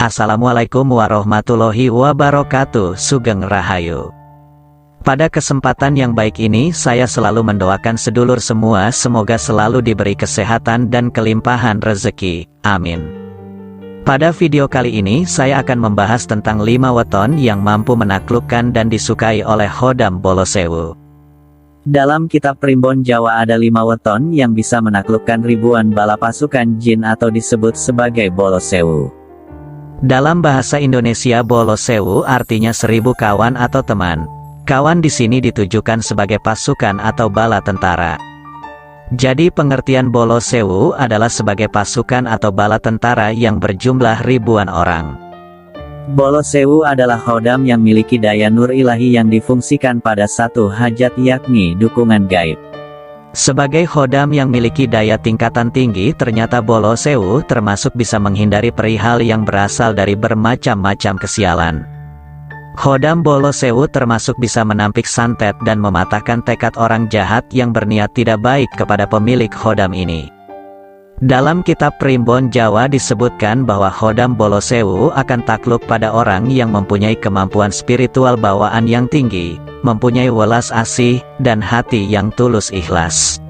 Assalamualaikum warahmatullahi wabarakatuh. Sugeng Rahayu. Pada kesempatan yang baik ini saya selalu mendoakan sedulur semua semoga selalu diberi kesehatan dan kelimpahan rezeki. Amin. Pada video kali ini saya akan membahas tentang 5 weton yang mampu menaklukkan dan disukai oleh Khodam Bolo Sewu. Dalam kitab Primbon Jawa ada 5 weton yang bisa menaklukkan ribuan bala pasukan jin atau disebut sebagai Bolo Sewu. Dalam bahasa Indonesia Bolo Sewu artinya 1000 kawan atau teman. Kawan di sini ditujukan sebagai pasukan atau bala tentara. Jadi pengertian Bolo Sewu adalah sebagai pasukan atau bala tentara yang berjumlah ribuan orang. Bolo Sewu adalah khodam yang memiliki daya nur ilahi yang difungsikan pada satu hajat yakni dukungan gaib. Sebagai khodam yang memiliki daya tingkatan tinggi ternyata Bolo Sewu termasuk bisa menghindari perihal yang berasal dari bermacam-macam kesialan. Khodam Bolo Sewu termasuk bisa menampik santet dan mematahkan tekad orang jahat yang berniat tidak baik kepada pemilik khodam ini. Dalam kitab Primbon Jawa disebutkan bahwa Khodam Bolo Sewu akan takluk pada orang yang mempunyai kemampuan spiritual bawaan yang tinggi, mempunyai welas asih, dan hati yang tulus ikhlas.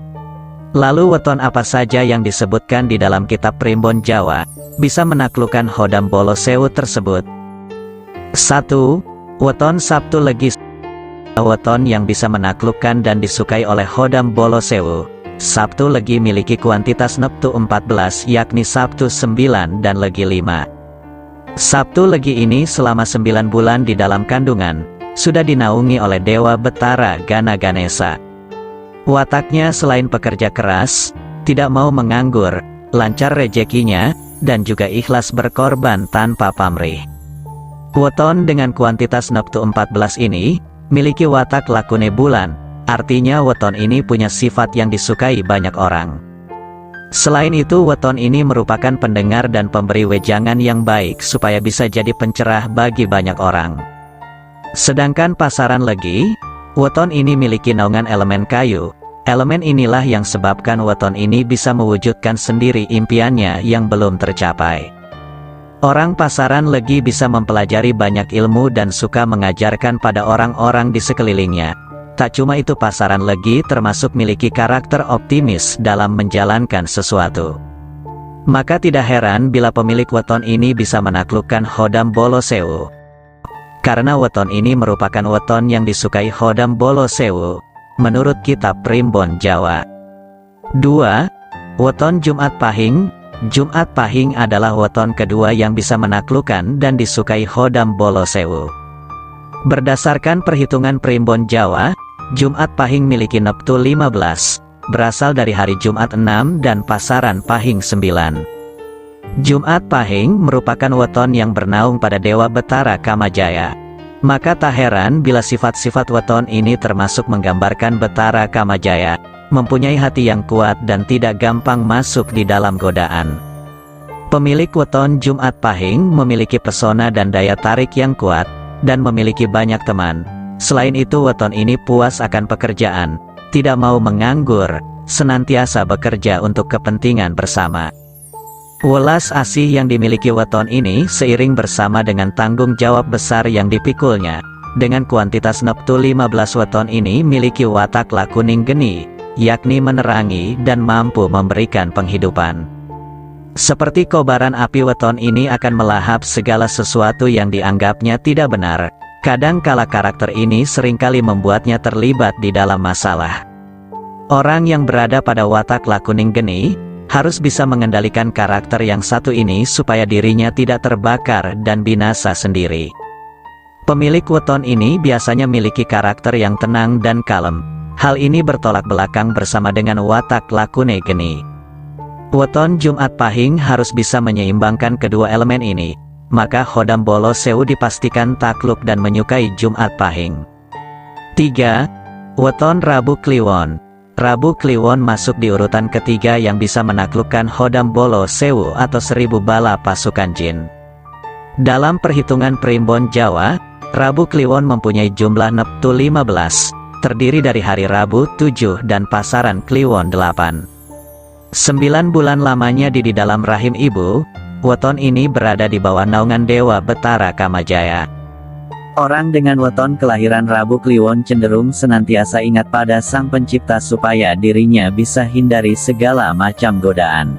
Lalu weton apa saja yang disebutkan di dalam kitab Primbon Jawa, bisa menaklukkan Khodam Bolo Sewu tersebut? 1. Weton Sabtu Legi. Weton yang bisa menaklukkan dan disukai oleh Khodam Bolo Sewu. Sabtu Legi miliki kuantitas neptu 14 yakni Sabtu 9 dan Legi 5. Sabtu Legi ini selama 9 bulan di dalam kandungan, sudah dinaungi oleh Dewa Betara Gana Ganesa. Wataknya selain pekerja keras, tidak mau menganggur, lancar rezekinya, dan juga ikhlas berkorban tanpa pamrih. Weton dengan kuantitas neptu 14 ini, miliki watak lakune bulan. Artinya weton ini punya sifat yang disukai banyak orang. Selain itu weton ini merupakan pendengar dan pemberi wejangan yang baik supaya bisa jadi pencerah bagi banyak orang. Sedangkan pasaran Legi, weton ini miliki naungan elemen kayu. Elemen inilah yang sebabkan weton ini bisa mewujudkan sendiri impiannya yang belum tercapai. Orang pasaran Legi bisa mempelajari banyak ilmu dan suka mengajarkan pada orang-orang di sekelilingnya. Tak cuma itu pasaran Legi termasuk miliki karakter optimis dalam menjalankan sesuatu. Maka tidak heran bila pemilik weton ini bisa menaklukkan Khodam Bolo Sewu. Karena weton ini merupakan weton yang disukai Khodam Bolo Sewu, menurut kitab Primbon Jawa. 2. Weton Jumat Pahing. Jumat Pahing adalah weton kedua yang bisa menaklukkan dan disukai Khodam Bolo Sewu. Berdasarkan perhitungan Primbon Jawa, Jumat Pahing miliki neptu 15, berasal dari hari Jumat 6 dan pasaran Pahing 9. Jumat Pahing merupakan weton yang bernaung pada Dewa Betara Kamajaya. Maka tak heran bila sifat-sifat weton ini termasuk menggambarkan Betara Kamajaya, mempunyai hati yang kuat dan tidak gampang masuk di dalam godaan. Pemilik weton Jumat Pahing memiliki pesona dan daya tarik yang kuat, dan memiliki banyak teman. Selain itu weton ini puas akan pekerjaan, tidak mau menganggur, senantiasa bekerja untuk kepentingan bersama. Welas asih yang dimiliki weton ini seiring bersama dengan tanggung jawab besar yang dipikulnya. Dengan kuantitas neptu 15 weton ini miliki watak lakuning geni, yakni menerangi dan mampu memberikan penghidupan. Seperti kobaran api weton ini akan melahap segala sesuatu yang dianggapnya tidak benar. Kadang kala karakter ini seringkali membuatnya terlibat di dalam masalah. Orang yang berada pada watak lakuning geni, harus bisa mengendalikan karakter yang satu ini supaya dirinya tidak terbakar dan binasa sendiri. Pemilik weton ini biasanya memiliki karakter yang tenang dan kalem. Hal ini bertolak belakang bersama dengan watak lakune geni. Weton Jumat Pahing harus bisa menyeimbangkan kedua elemen ini. Maka Khodam Bolo Sewu dipastikan takluk dan menyukai Jumat Pahing. 3. Weton Rabu Kliwon. Rabu Kliwon masuk di urutan ketiga yang bisa menaklukkan Khodam Bolo Sewu atau 1000 bala pasukan jin. Dalam perhitungan Primbon Jawa, Rabu Kliwon mempunyai jumlah neptu 15, terdiri dari hari Rabu 7 dan pasaran Kliwon 8. 9 bulan lamanya di dalam rahim ibu, weton ini berada di bawah naungan Dewa Betara Kamajaya. Orang dengan weton kelahiran Rabu Kliwon cenderung senantiasa ingat pada Sang Pencipta supaya dirinya bisa hindari segala macam godaan.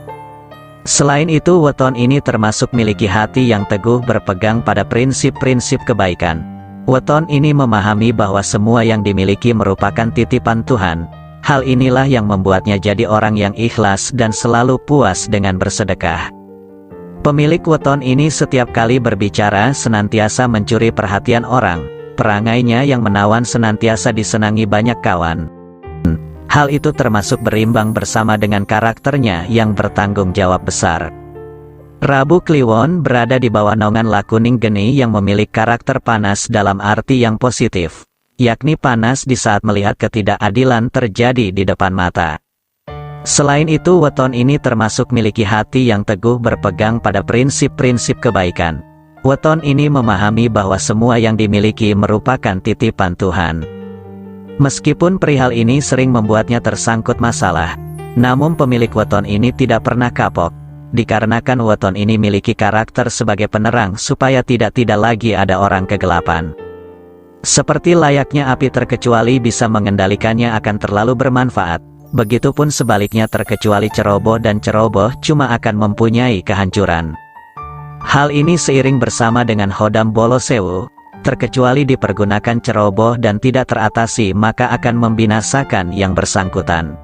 Selain itu, weton ini termasuk miliki hati yang teguh berpegang pada prinsip-prinsip kebaikan. Weton ini memahami bahwa semua yang dimiliki merupakan titipan Tuhan. Hal inilah yang membuatnya jadi orang yang ikhlas dan selalu puas dengan bersedekah. Pemilik weton ini setiap kali berbicara senantiasa mencuri perhatian orang. Perangainya yang menawan senantiasa disenangi banyak kawan. Hal itu termasuk berimbang bersama dengan karakternya yang bertanggung jawab besar. Rabu Kliwon berada di bawah naungan Lakuning Geni yang memiliki karakter panas dalam arti yang positif, yakni panas di saat melihat ketidakadilan terjadi di depan mata. Selain itu, weton ini termasuk miliki hati yang teguh berpegang pada prinsip-prinsip kebaikan. Weton ini memahami bahwa semua yang dimiliki merupakan titipan Tuhan. Meskipun perihal ini sering membuatnya tersangkut masalah, namun pemilik weton ini tidak pernah kapok, dikarenakan weton ini miliki karakter sebagai penerang supaya tidak lagi ada orang kegelapan. Seperti layaknya api terkecuali bisa mengendalikannya akan terlalu bermanfaat, begitupun sebaliknya terkecuali ceroboh dan ceroboh cuma akan mempunyai kehancuran. Hal ini seiring bersama dengan Hodam Bolo Sewu, terkecuali dipergunakan ceroboh dan tidak teratasi maka akan membinasakan yang bersangkutan.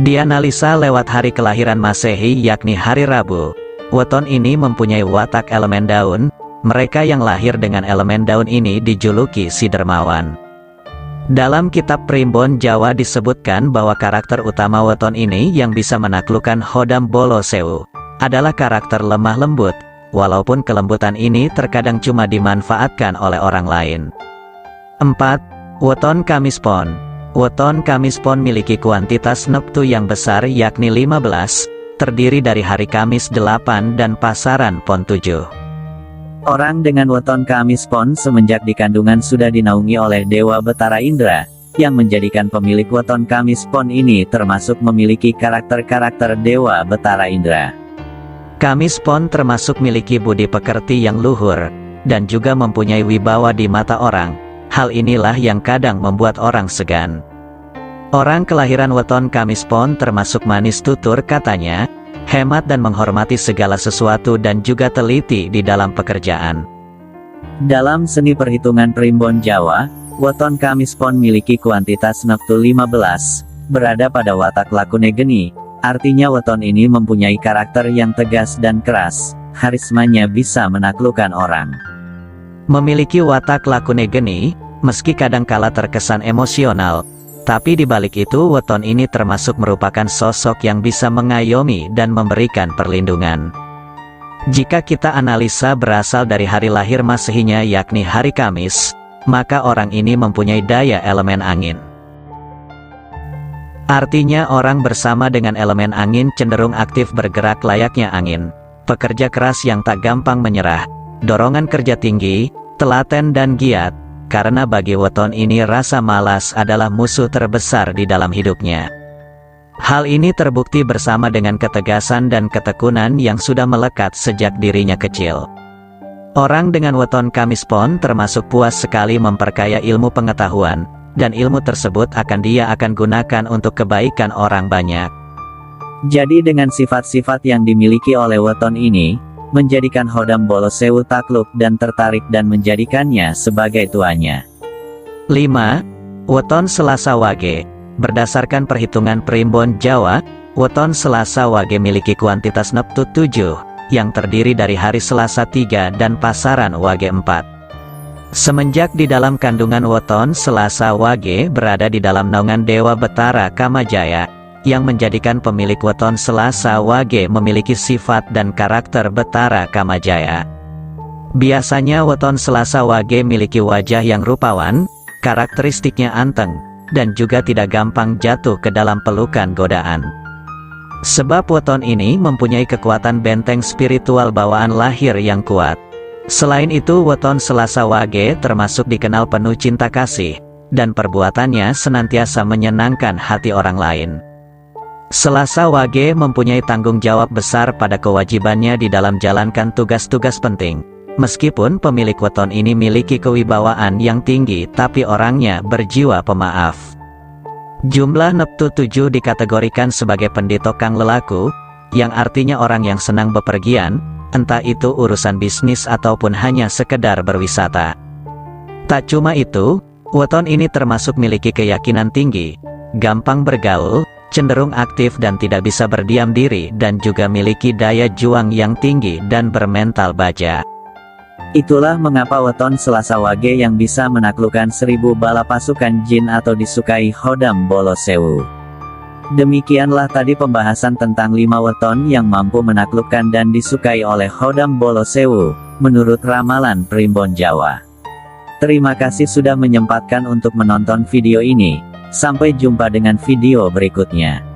Dianalisa lewat hari kelahiran Masehi yakni hari Rabu, weton ini mempunyai watak elemen daun. Mereka yang lahir dengan elemen daun ini dijuluki si dermawan. Dalam kitab Primbon Jawa disebutkan bahwa karakter utama weton ini yang bisa menaklukkan Hodam Bolo Sewu adalah karakter lemah lembut, walaupun kelembutan ini terkadang cuma dimanfaatkan oleh orang lain. 4. Weton Kamis Pon. Weton Kamis Pon miliki kuantitas neptu yang besar yakni 15, terdiri dari hari Kamis 8 dan pasaran Pon 7. Orang dengan weton Kamis Pon semenjak dikandungan sudah dinaungi oleh Dewa Betara Indra, yang menjadikan pemilik weton Kamis Pon ini termasuk memiliki karakter-karakter Dewa Betara Indra. Kamis Pon termasuk miliki budi pekerti yang luhur, dan juga mempunyai wibawa di mata orang. Hal inilah yang kadang membuat orang segan. Orang kelahiran weton Kamis Pon termasuk manis tutur katanya, hemat dan menghormati segala sesuatu dan juga teliti di dalam pekerjaan. Dalam seni perhitungan Primbon Jawa, weton Kamis Pon miliki kuantitas neptu 15, berada pada watak Lakune Geni, artinya weton ini mempunyai karakter yang tegas dan keras, karismanya bisa menaklukkan orang. Memiliki watak Lakune Geni, meski kadangkala terkesan emosional, tapi di balik itu weton ini termasuk merupakan sosok yang bisa mengayomi dan memberikan perlindungan. Jika kita analisa berasal dari hari lahir Masehinya yakni hari Kamis, maka orang ini mempunyai daya elemen angin. Artinya orang bersama dengan elemen angin cenderung aktif bergerak layaknya angin, pekerja keras yang tak gampang menyerah, dorongan kerja tinggi, telaten dan giat. Karena bagi weton ini rasa malas adalah musuh terbesar di dalam hidupnya. Hal ini terbukti bersama dengan ketegasan dan ketekunan yang sudah melekat sejak dirinya kecil. Orang dengan weton Kamis Pon termasuk puas sekali memperkaya ilmu pengetahuan, dan ilmu tersebut dia akan gunakan untuk kebaikan orang banyak. Jadi dengan sifat-sifat yang dimiliki oleh weton ini, menjadikan Hodam Bolo Sewu takluk dan tertarik dan menjadikannya sebagai tuannya. 5. Weton Selasa Wage. Berdasarkan perhitungan Primbon Jawa, weton Selasa Wage miliki kuantitas neptu 7, yang terdiri dari hari Selasa 3 dan pasaran Wage 4. Semenjak di dalam kandungan weton Selasa Wage berada di dalam naungan Dewa Betara Kamajaya, yang menjadikan pemilik weton Selasa Wage memiliki sifat dan karakter Betara Kamajaya. Biasanya weton Selasa Wage miliki wajah yang rupawan, karakteristiknya anteng, dan juga tidak gampang jatuh ke dalam pelukan godaan. Sebab weton ini mempunyai kekuatan benteng spiritual bawaan lahir yang kuat. Selain itu weton Selasa Wage termasuk dikenal penuh cinta kasih, dan perbuatannya senantiasa menyenangkan hati orang lain. Selasa Wage mempunyai tanggung jawab besar pada kewajibannya di dalam jalankan tugas-tugas penting. Meskipun pemilik weton ini miliki kewibawaan yang tinggi, tapi orangnya berjiwa pemaaf. Jumlah neptu 7 dikategorikan sebagai pendito kang lelaku, yang artinya orang yang senang bepergian, entah itu urusan bisnis ataupun hanya sekedar berwisata. Tak cuma itu, weton ini termasuk miliki keyakinan tinggi, gampang bergaul, cenderung aktif dan tidak bisa berdiam diri, dan juga miliki daya juang yang tinggi dan bermental baja. Itulah mengapa weton Selasa Wage yang bisa menaklukkan 1000 bala pasukan jin atau disukai Hodam Bolo Sewu. Demikianlah tadi pembahasan tentang 5 weton yang mampu menaklukkan dan disukai oleh Hodam Bolo Sewu, menurut ramalan Primbon Jawa. Terima kasih sudah menyempatkan untuk menonton video ini. Sampai jumpa dengan video berikutnya.